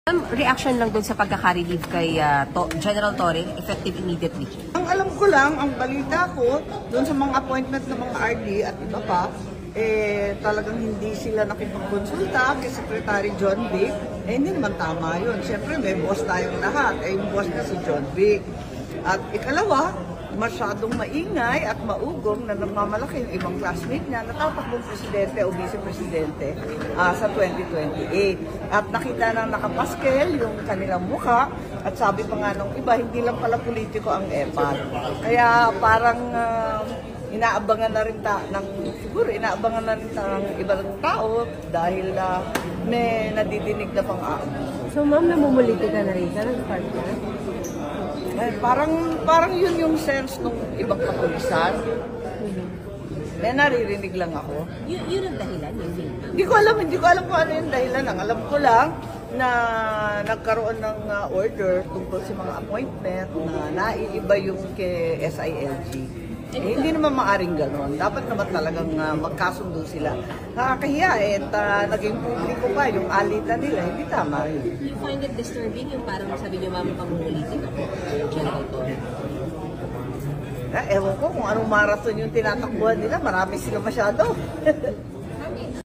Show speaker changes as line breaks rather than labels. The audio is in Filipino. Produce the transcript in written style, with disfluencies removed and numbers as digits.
Reaction lang dun sa pagkaka-relieve kay General Torre, effective immediately.
Ang alam ko lang, ang balita ko, dun sa mga appointment ng mga RD at iba pa, talagang hindi sila nakipagkonsulta kay Secretary John Vic. Hindi naman tama yun. Siyempre may boss tayong lahat. Yung boss na si John Vic. At ikalawa, masyadong maingay at maugong na nagmamalaki yung ibang classmate niya na tatakbong presidente o vice-presidente sa 2028. At nakita nang nakapaskel yung kanilang mukha at sabi pa nga nung iba, hindi lang pala politiko ang EPAD. Kaya parang inaabangan na rin siguro inaabangan na rin ng ibang tao dahil may nadidinig na pang-aabot.
So ma'am, namumuliti ka na rin sa partner?
Parang yun yung sense ng ibang kapulisan. May naririnig lang ako.
Yun ang dahilan, yung film?
Hindi ko alam kung ano yung dahilan. Ang alam ko lang na nagkaroon ng order tungkol sa mga appointment na naiiba yung kay SILG. Hindi naman maaring gano'n. Dapat naman talagang magkasundo sila. Nakakahiya naging publiko pa yung alitan nila. Hindi tama rin.
You find it disturbing yung parang sabi niyo ma'am pamumulitin ako, General Torre?
Ewan ko kung anong marathon yung tinatakbuhan nila. Marami sila masyado.